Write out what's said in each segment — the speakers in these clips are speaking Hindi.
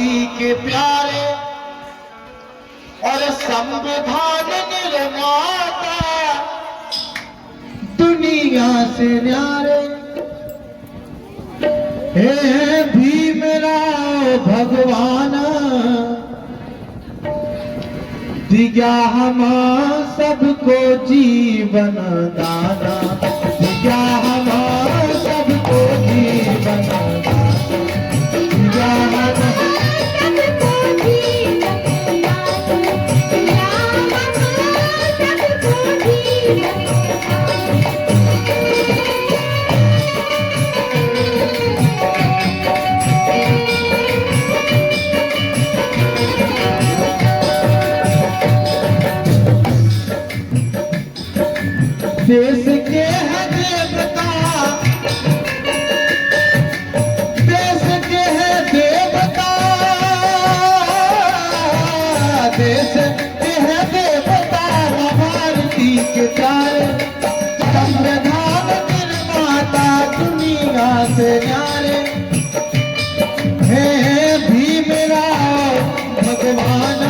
भारती के प्यारे और संविधान निर्माता दुनिया से न्यारे हे भीमराव भगवान दिया हम सबको जीवन दाना, दिया हम सबको जीवन दाना, दिया हम सबको जीवन दाना, दिया हम सबको जीवन देश के है देवता, देश के है देवता, देश के है देवता भारती के प्यारे संविधान निर्माता दुनिया से न्यारे हे भीमराव भगवान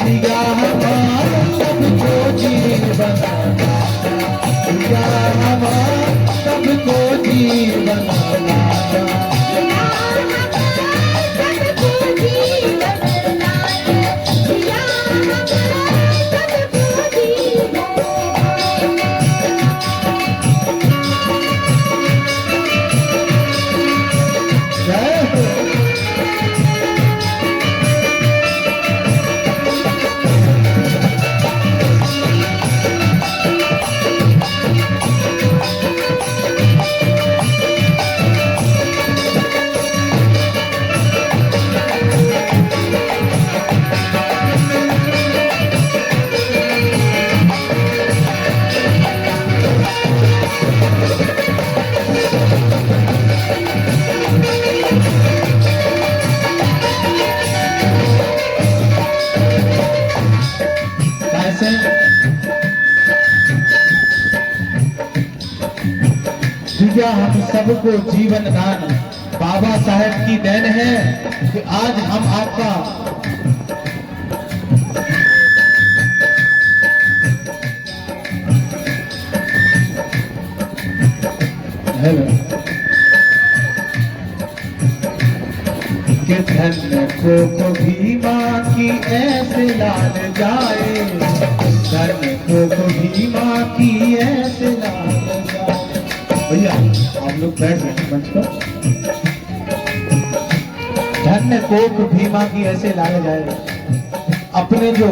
दिया हमारा सबको जीवन, सबको जीवन दिया हम सबको जीवन दान। बाबा साहेब की देन है कि आज हम आपका कि धन्य को भीमा की ऐसे लाल जाए, धन्य को भीमा की ऐसे लाल जाए। भैया आप लोग बैठ रहे मंच पर। धन्य कोक भीमा की ऐसे लाल जाए। अपने जो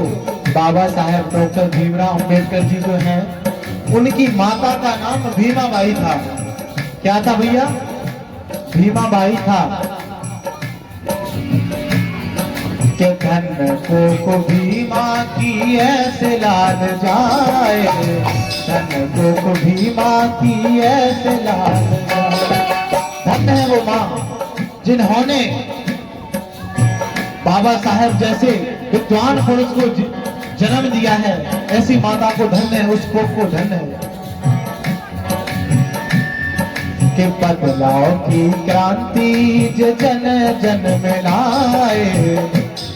बाबा साहेब डॉक्टर भीमराव अंबेडकर जी जो हैं, उनकी माता का नाम भीमाबाई था। क्या था भैया? भीमाबाई था। के धन्य को भीमा की ऐसे लाल जाए, धन्य को भीमा की ऐसे लाल जाए। धन्य है वो माँ जिन्होंने बाबा साहेब जैसे विद्वान पुरुष को जन्म दिया है। ऐसी माता को धन्य है, उस कोख को धन्य है। के बदलाव की क्रांति जन जन में लाए,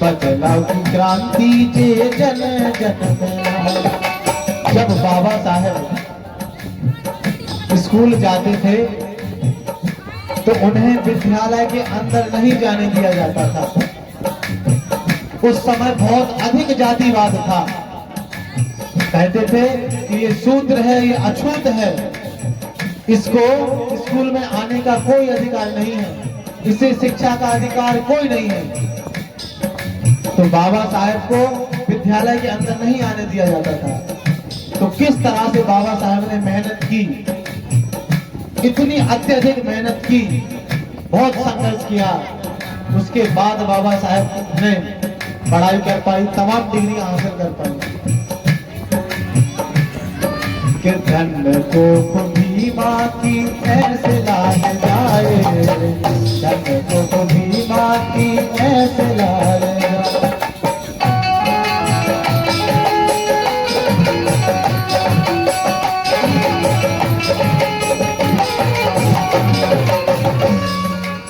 बदलाव की क्रांति जन जन में लाए। जब बाबा साहेब स्कूल जाते थे तो उन्हें विद्यालय के अंदर नहीं जाने दिया जाता था। उस समय बहुत अधिक जातिवाद था। कहते थे कि ये शूद्र है, ये अछूत है, इसको स्कूल में आने का कोई अधिकार नहीं है, इसे शिक्षा का अधिकार कोई नहीं है। तो बाबा साहेब को विद्यालय के अंदर नहीं आने दिया जाता था। तो किस तरह से बाबा साहेब ने मेहनत की, इतनी अत्यधिक मेहनत की, बहुत संघर्ष किया। उसके बाद बाबा साहेब ने पढ़ाई कर पाई, तमाम डिग्री हासिल कर पाई। कि धन्य को भीमा की ऐसे लाल जाए, धन्य को भीमा की ऐसे लाल जाए।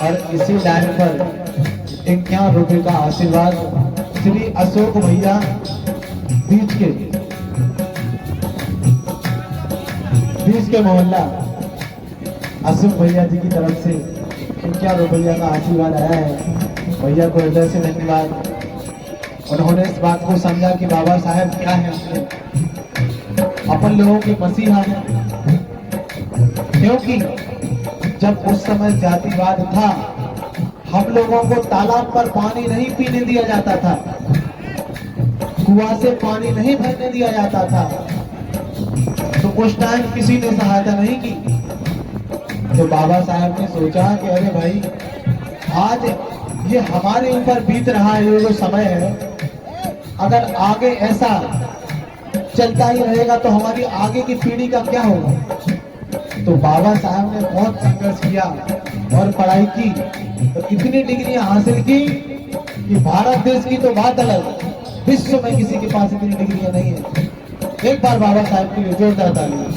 और इसी लाइन पर 51 रुपए का आशीर्वाद श्री अशोक भैया बीच के मोहल्ला अशोक भैया जी की तरफ से 51 रुपया का आशीर्वाद आया है। भैया को हृदय से धन्यवाद। उन्होंने इस बात को समझा कि बाबा साहेब क्या है, अपन लोगों के मसीहा है। क्योंकि जब उस समय जातिवाद था, हम लोगों को तालाब पर पानी नहीं पीने दिया जाता था, कुआं से पानी नहीं भरने दिया जाता था, तो उस टाइम किसी ने सहायता नहीं की। तो बाबा साहब ने सोचा कि अरे भाई, आज ये हमारे ऊपर बीत रहा है ये जो समय है, अगर आगे ऐसा चलता ही रहेगा तो हमारी आगे की पीढ़ी का क्या होगा। तो बाबा साहब ने बहुत संघर्ष किया और पढ़ाई की, तो इतनी डिग्रियां हासिल की कि भारत देश की तो बात अलग, विश्व में किसी के पास इतनी डिग्रियां नहीं है। एक बार बाबा साहब के लिए जोरदार ताली।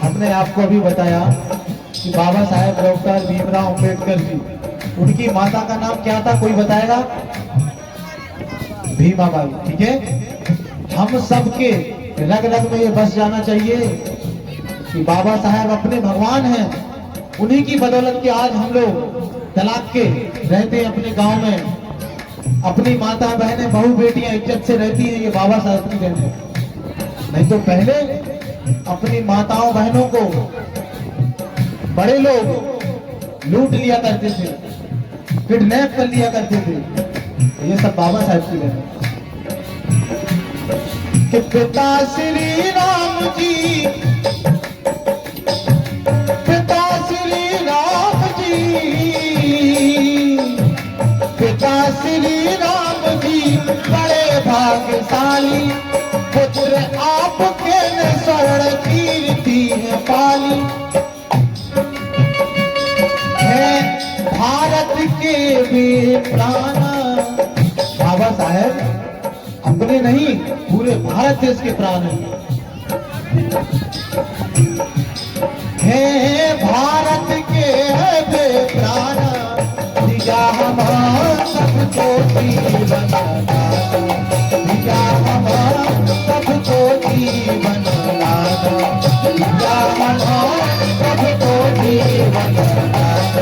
हमने आपको अभी बताया कि बाबा साहेब डॉक्टर भीमराव अंबेडकर जी, उनकी माता का नाम क्या था, कोई बताएगा? भीमाबाई। ठीक है, हम सबके रग रग में ये बस जाना चाहिए कि बाबा साहेब अपने भगवान हैं। उन्हीं की बदौलत के आज हम लोग तलाक के रहते हैं अपने गांव में, अपनी माता बहनें बहू बेटियां इज्जत से रहती हैं, ये बाबा साहेब की देन है। नहीं तो पहले अपनी माताओं बहनों को बड़े लोग लूट लिया करते थे, किडनैप कर लिया करते थे। ये सब बाबा साहब की देन है। कि पिता श्री राम जी, पिता श्री राम जी, पिता श्री राम जी बड़े भाग्यशाली, पुत्र आपके ने स्वर्ण कीर्ति है पाली, है भारत के वे प्राण। बाबा साहेब अपने नहीं, पूरे भारत देश के प्राण है भारत के वे प्राण, दिया हमारा सबको जीवन दाता, दिया हमारा सबको जीवन दाता, दिया हमारा सबको जीवन दाता।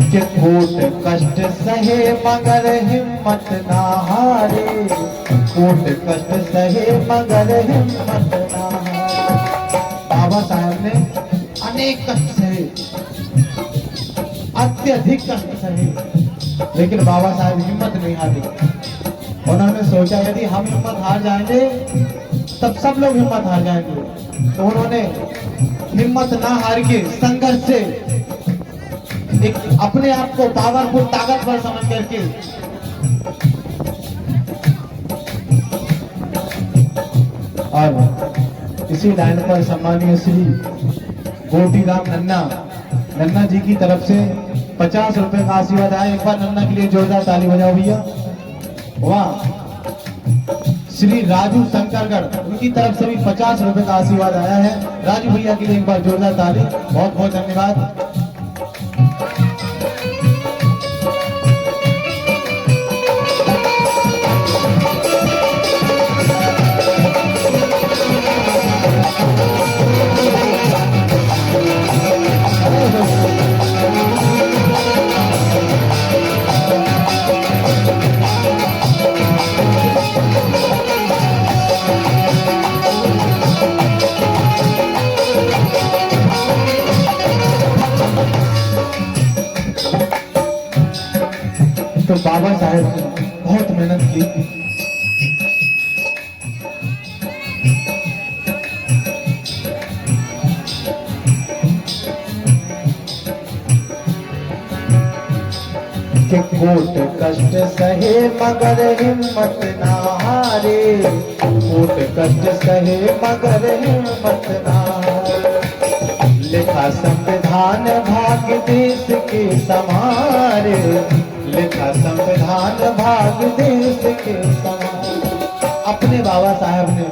कि कोट कष्ट सहे मगर हिम्मत ना हारे, कोट कष्ट सहे मगर हिम्मत ना हारे। बाबा साहब ने अनेक कष्ट सहे, अत्यधिक कष्ट सहे, लेकिन बाबा साहब हिम्मत नहीं हारे। उन्होंने सोचा यदि हम हिम्मत हार जाएंगे तब सब लोग हिम्मत हार जाएंगे। तो उन्होंने हिम्मत ना हार के संघर्ष से एक अपने आप को पावरफुल, ताकतवर समझ करके और इसी लाइन पर सम्मानीय श्री गोटीराम नन्ना जी की तरफ से 50 रुपए का आशीर्वाद आया। एक बार नन्ना के लिए जोरदार ताली बजाओ भैया। वाह। श्री राजू शंकरगढ़, उनकी तरफ से भी 50 रुपए का आशीर्वाद आया है। राजू भैया के लिए एक बार जोरदार ताली। बहुत बहुत धन्यवाद। तो बाबा साहेब ने बहुत मेहनत की। कि कोट कष्ट सहे मगर हिम्मत ना हारे, कोट कष्ट सहे मगर हिम्मत ना हारे। लिखा संविधान भाग्य देश के समारे, लिखा संविधान भाग्य देश के समारे। अपने बाबा साहब ने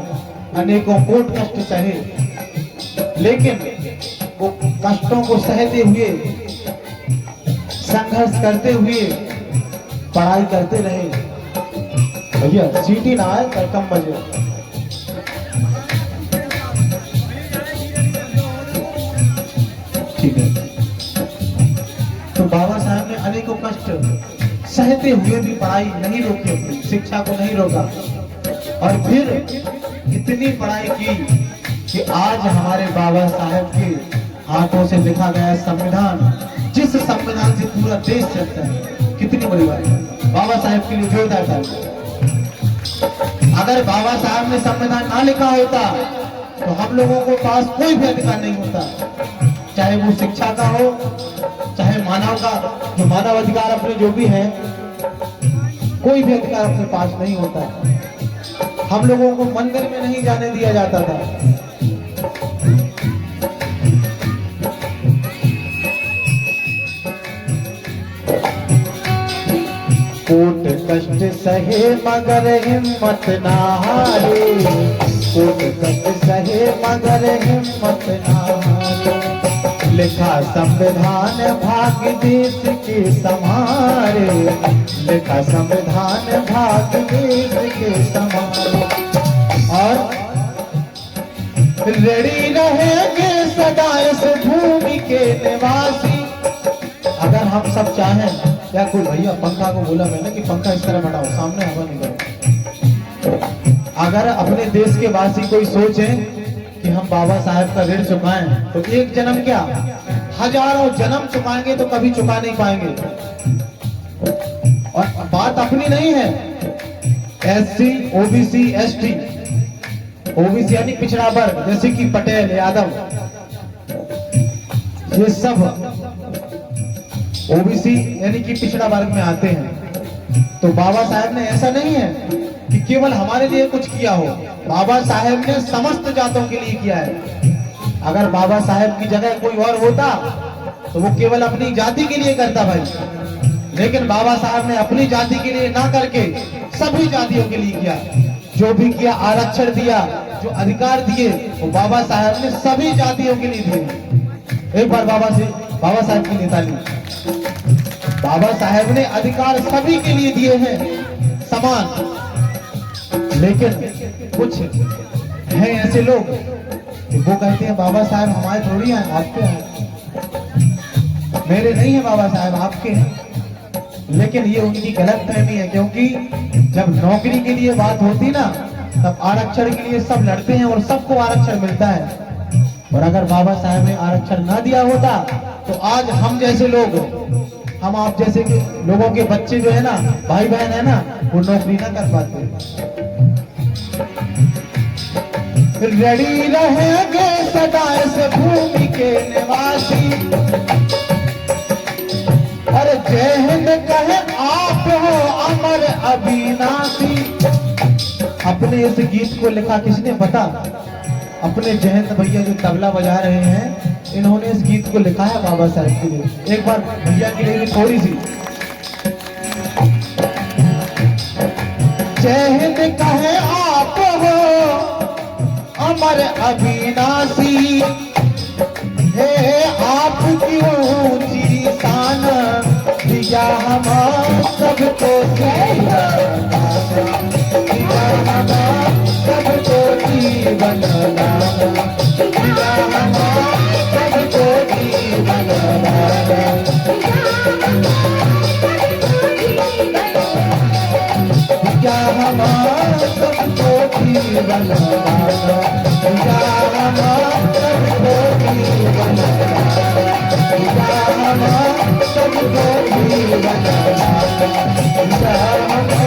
अनेकों कोट कष्ट सहे, लेकिन वो कष्टों को सहते हुए, संघर्ष करते हुए पढ़ाई करते रहे। भैया सीटी ना आए पर कम बजे। ठीक है। तो बाबा साहब ने अनेकों कष्ट सहते हुए भी पढ़ाई नहीं रोकी, अपनी शिक्षा को नहीं रोका, और फिर इतनी पढ़ाई की कि आज हमारे बाबा साहब के हाथों से लिखा गया संविधान, जिस संविधान से पूरा देश चलता है, कितनी बड़ी बात है। बाबा साहब के लिए जोरदार ताली। अगर बाबा साहब ने संविधान ना लिखा होता तो हम लोगों को पास कोई भी अधिकार नहीं होता, चाहे वो शिक्षा का हो, चाहे मानव का, जो मानव अधिकार अपने जो भी है, कोई भी अधिकार अपने पास नहीं होता। हम लोगों को मंदिर में नहीं जाने दिया जाता था। कोट कष्ट सहे मगर हिम्मत ना हारे, कोट कष्ट सहे मगर हिम्मत ना हारे। लिखा संविधान भाग्य देश के समारे, लिखा संविधान भाग्य देश के समारे। और रेडी रहेंगे सदा इस भूमि के निवासी। अगर हम सब चाहें, या कोई भैया पंखा को बोला मैंने कि पंखा इस तरह बढ़ाओ, सामने हवा निकलो। अगर अपने देश के वासी कोई सोचे कि हम बाबा साहब का ऋण चुकाएं, तो एक जन्म क्या, हजारों जन्म चुकाएंगे तो कभी चुका नहीं पाएंगे। और बात अपनी नहीं है, एससी, ओबीसी, एसटी, ओबीसी यानी पिछड़ा वर्ग, जैसे कि पटेल, यादव, ये सब ओबीसी यानी कि पिछड़ा वर्ग में आते हैं। तो बाबा साहब ने ऐसा नहीं है कि केवल हमारे लिए कुछ किया हो, बाबा साहब ने समस्त जातों के लिए किया है। अगर बाबा साहब की जगह कोई और होता तो वो केवल अपनी जाति के लिए करता भाई, लेकिन बाबा साहब ने अपनी जाति के लिए ना करके सभी जातियों के लिए किया। जो भी किया, आरक्षण दिया, जो अधिकार दिए, वो बाबा साहब ने सभी जातियों के लिए दिए। एक बार बाबा साहब की ताली। बाबा साहब ने अधिकार सभी के लिए दिए हैं समान, लेकिन कुछ हैं ऐसे लोग कि वो कहते हैं बाबा साहब हमारे थोड़ी हैं, आपके हैं। मेरे नहीं है बाबा साहब, आपके हैं। लेकिन ये उनकी गलत फहमी है, क्योंकि जब नौकरी के लिए बात होती ना, तब आरक्षण के लिए सब लड़ते हैं और सबको आरक्षण मिलता है। और अगर बाबा साहब ने आरक्षण ना दिया होता तो आज हम जैसे लोग, हम आप जैसे के लोगों के बच्चे जो है ना, भाई बहन है ना, वो नौकरी ना कर पाते। रेडी रहेंगे सदा इस भूमि के निवासी। अरे जय हिंद कहे आप हो अमर अविनाशी। अपने इस गीत को लिखा किसने पता? अपने जयंत भैया जो तबला बजा रहे हैं, इन्होंने इस गीत को लिखा है बाबा साहब के लिए। एक बार भैया के लिए भी थोड़ी सी। जय हिंद कहे आप हो अमर अविनाशी, हे आपकी ऊंची शान दिया हम सबको, दिया हम सबको जीवन दान, दिया हम सबको जीवन दान, दिया हम सबको जीवन दान, दिया हम सबको जीवन दान, दिया हम सबको जीवन दान। राम